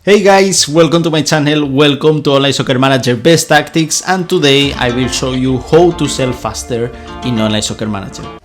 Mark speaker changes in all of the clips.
Speaker 1: Hey guys, welcome to my channel, welcome to Online Soccer Manager Best Tactics, and today I will show you how to sell faster in Online Soccer Manager.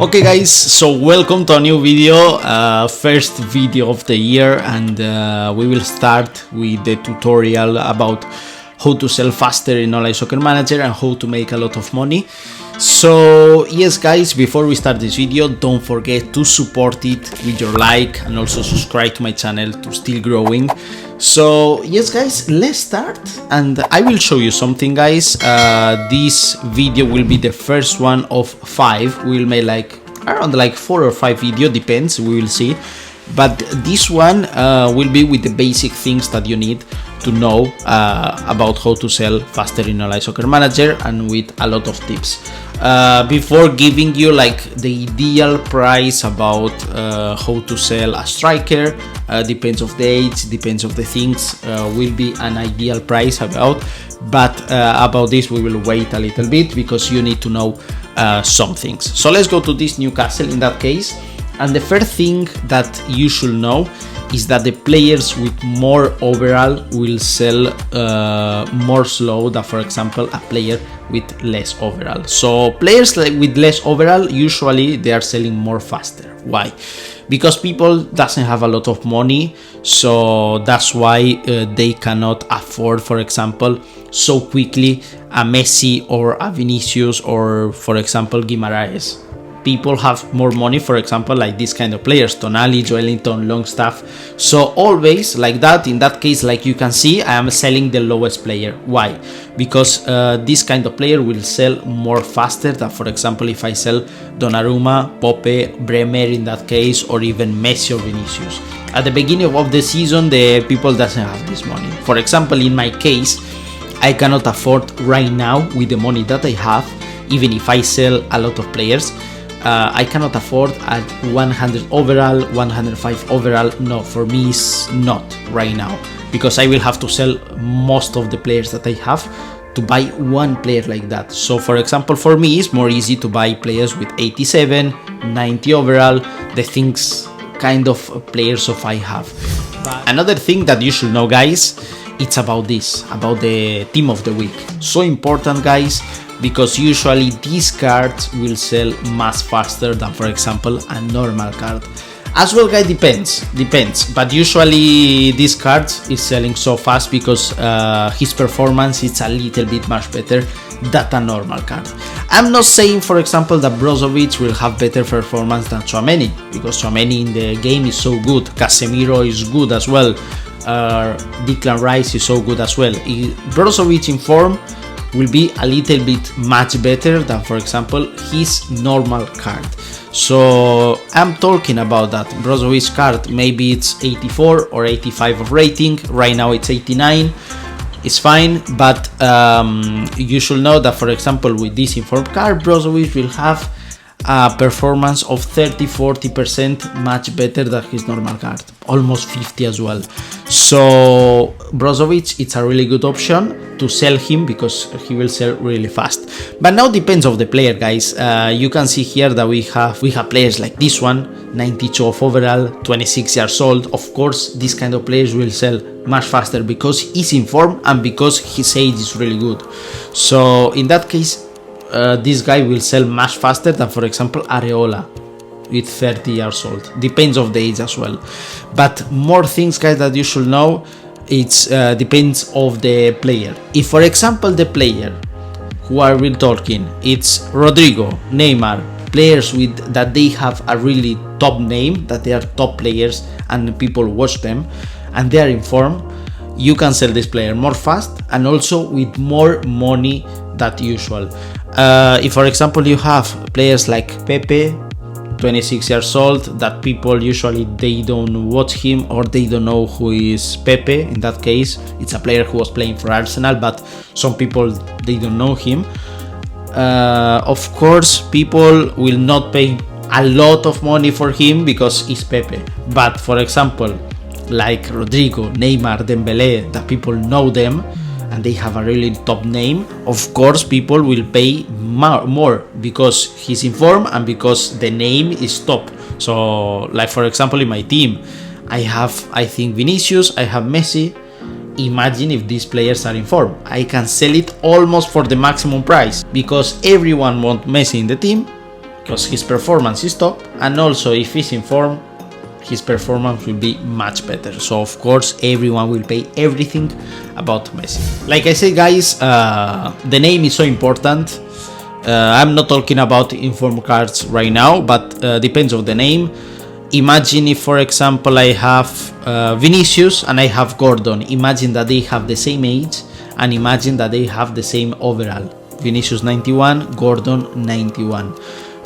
Speaker 1: Okay guys, so welcome to a new video, first video of the year, and we will start with the tutorial about how to sell faster in Online Soccer Manager and how to make a lot of money. So yes guys, before we start this video, don't forget to support it with your like and also subscribe to my channel to still growing. So yes guys, let's start and I will show you something guys. This video will be the first one of 5. We'll make like around like 4 or 5 video, depends, we will see. But this one will be with the basic things that you need to know about how to sell faster in Online Soccer Manager, and with a lot of tips. Before giving you like the ideal price about how to sell a striker, depends of the age, depends of the things, will be an ideal price about. But about this we will wait a little bit because you need to know some things. So let's go to this Newcastle in that case. And the first thing that you should know is that the players with more overall will sell more slow than, for example, a player with less overall. So players with less overall, usually they are selling more faster. Why? Because people doesn't have a lot of money, so that's why they cannot afford, for example, so quickly a Messi or a Vinicius or, for example, Guimaraes. People have more money, for example, like this kind of players, Tonali, Joelinton, Longstaff. So always like that. In that case, like you can see, I am selling the lowest player. Why? Because this kind of player will sell more faster than, for example, if I sell Donnarumma, Pope, Bremer in that case, or even Messi or Vinicius. At the beginning of the season, the people doesn't have this money. For example, in my case, I cannot afford right now with the money that I have, even if I sell a lot of players, I cannot afford at 100 overall, 105 overall. No, for me it's not right now, because I will have to sell most of the players that I have to buy one player like that. So for example, for me it's more easy to buy players with 87, 90 overall, the things kind of players of I have. But another thing that you should know guys, it's about this, about the team of the week. So important guys, because usually these cards will sell much faster than, for example, a normal card. As well guys, depends, but usually this card is selling so fast because his performance is a little bit much better than a normal card. I'm not saying, for example, that Brozovic will have better performance than Tchouaméni, because Tchouaméni in the game is so good, Casemiro is good as well, Declan Rice is so good as well. Brozovic in form will be a little bit much better than, for example, his normal card. So I'm talking about that Brozovic card, maybe it's 84 or 85 of rating, right now it's 89, it's fine, but you should know that, for example, with this informed card, Brozovic will have a performance of 30-40% much better than his normal card, almost 50 as well. So Brozovic, it's a really good option to sell him because he will sell really fast. But now depends of the player guys. You can see here that we have players like this one, 92 of overall, 26 years old. Of course this kind of players will sell much faster because he's in form and because his age is really good. So in that case, this guy will sell much faster than, for example, Areola with 30 years old. Depends of the age as well. But more things guys that you should know, it depends of the player. If, for example, the player who are we talking, it's Rodrigo, Neymar, players with that they have a really top name, that they are top players and people watch them and they are in form, you can sell this player more fast and also with more money than usual. If, for example, you have players like Pepe, 26 years old, that people usually they don't watch him or they don't know who is Pepe. In that case, it's a player who was playing for Arsenal, but some people they don't know him. Of course, people will not pay a lot of money for him because he's Pepe. But for example, like Rodrigo, Neymar, Dembele, that people know them and they have a really top name, of course people will pay more because he's in form and because the name is top. So like for example in my team I think Vinicius, I have Messi. Imagine if these players are in form, I can sell it almost for the maximum price because everyone wants Messi in the team because his performance is top, and also if he's in form his performance will be much better. So of course everyone will pay everything about Messi. Like I said guys, the name is so important. I'm not talking about inform cards right now, but depends on the name. Imagine if for example I have Vinicius and I have Gordon. Imagine that they have the same age and imagine that they have the same overall. Vinicius 91, Gordon 91.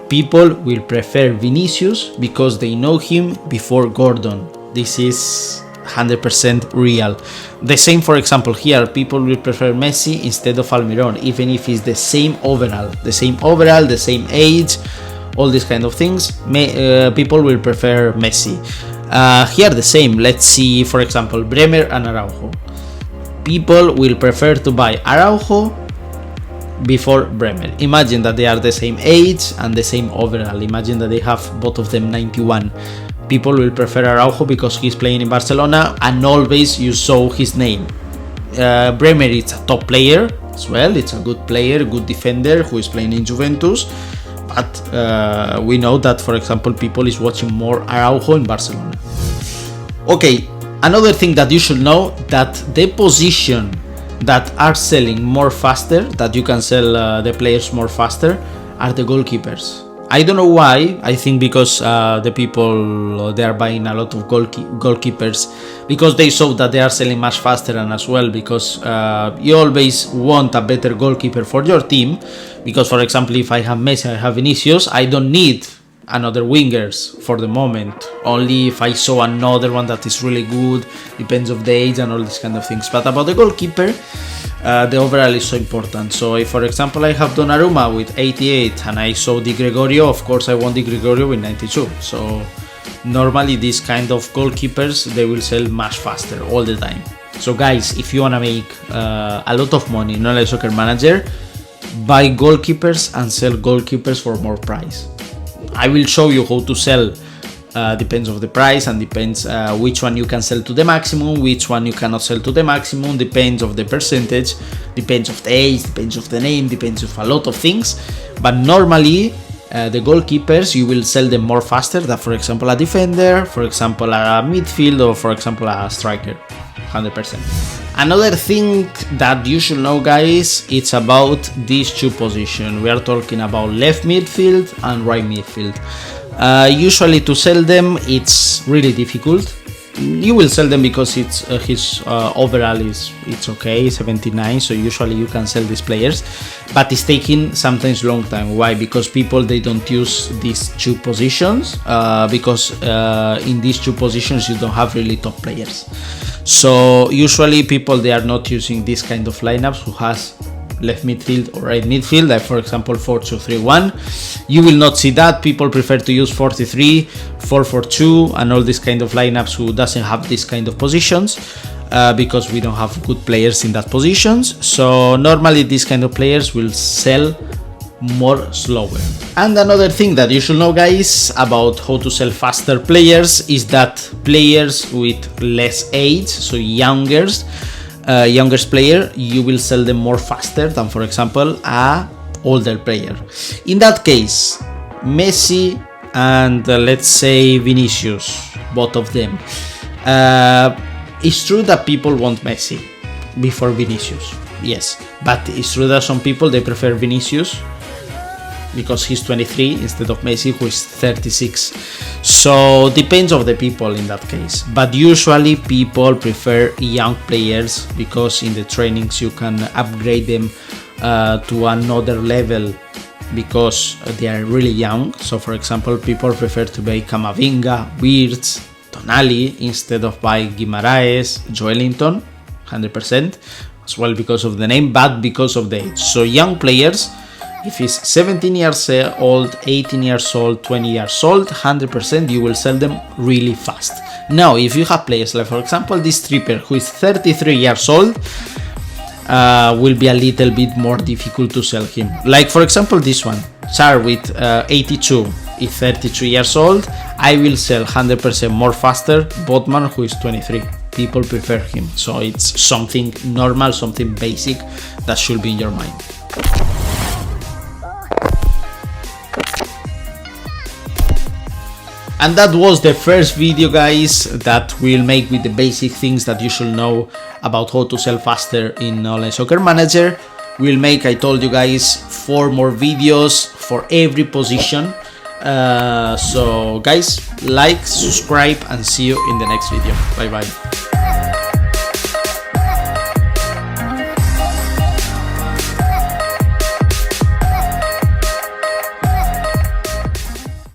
Speaker 1: People will prefer Vinicius because they know him before Gordon. This is 100% real. The same for example here, people will prefer Messi instead of Almiron, even if it's the same overall, the same age, all these kind of things. People will prefer Messi. Here the same. Let's see for example Bremer and Araujo. People will prefer to buy Araujo before Bremer. Imagine that they are the same age and the same overall. Imagine that they have both of them 91. People will prefer Araujo because he's playing in Barcelona and always you saw his name. Bremer is a top player as well. It's a good player, good defender who is playing in Juventus. But we know that for example people is watching more Araujo in Barcelona. Okay, another thing that you should know, that the position that are selling more faster, that you can sell the players more faster, are the goalkeepers. I don't know why. I think because the people they are buying a lot of goalkeepers because they saw that they are selling much faster, and as well because you always want a better goalkeeper for your team. Because for example if I have Messi, I have Vinicius, I don't need another wingers for the moment. Only if I saw another one that is really good, depends of the age and all these kind of things. But about the goalkeeper, the overall is so important. So if for example I have Donnarumma with 88 and I saw Di Gregorio, of course I want Di Gregorio with 92. So normally these kind of goalkeepers they will sell much faster all the time. So guys, if you wanna make a lot of money in Online Soccer Manager, buy goalkeepers and sell goalkeepers for more price. I will show you how to sell, depends of the price and depends which one you can sell to the maximum, which one you cannot sell to the maximum, depends of the percentage, depends of the age, depends of the name, depends of a lot of things. But normally the goalkeepers you will sell them more faster than for example a defender, for example a midfield, or for example a striker. 100%. Another thing that you should know guys, it's about these two positions. We are talking about left midfield and right midfield. Usually to sell them it's really difficult. You will sell them because it's his overall it's okay, 79, so usually you can sell these players, but it's taking sometimes long time. Why? Because people they don't use these two positions because in these two positions you don't have really top players. So usually people they are not using this kind of lineups who has left midfield or right midfield, like for example 4-2-3-1. You will not see that. People prefer to use 4-3-3, 4-4-2 and all this kind of lineups who doesn't have this kind of positions because we don't have good players in that positions. So normally these kind of players will sell more slower. And another thing that you should know guys about how to sell faster players is that players with less age, so youngest player, you will sell them more faster than for example a older player. In that case, Messi and let's say Vinicius, both of them, it's true that people want Messi before Vinicius, yes, but it's true that some people they prefer Vinicius because he's 23 instead of Messi who is 36. So depends of the people in that case, but usually people prefer young players because in the trainings you can upgrade them to another level because they are really young. So for example, people prefer to buy Camavinga, Wirtz, Tonali instead of buying Guimaraes, Joelinton, 100%, as well because of the name, but because of the age. So young players, if he's 17 years old, 18 years old, 20 years old, 100% you will sell them really fast. Now, if you have players like, for example, this Tripper, who is 33 years old, will be a little bit more difficult to sell him. Like, for example, this one, Char with 82, is 33 years old. I will sell 100% more faster Botman, who is 23. People prefer him. So it's something normal, something basic that should be in your mind. And that was the first video, guys, that we'll make with the basic things that you should know about how to sell faster in Online Soccer Manager. We'll make, I told you guys, 4 more videos for every position. So guys, like, subscribe, and see you in the next video. Bye bye.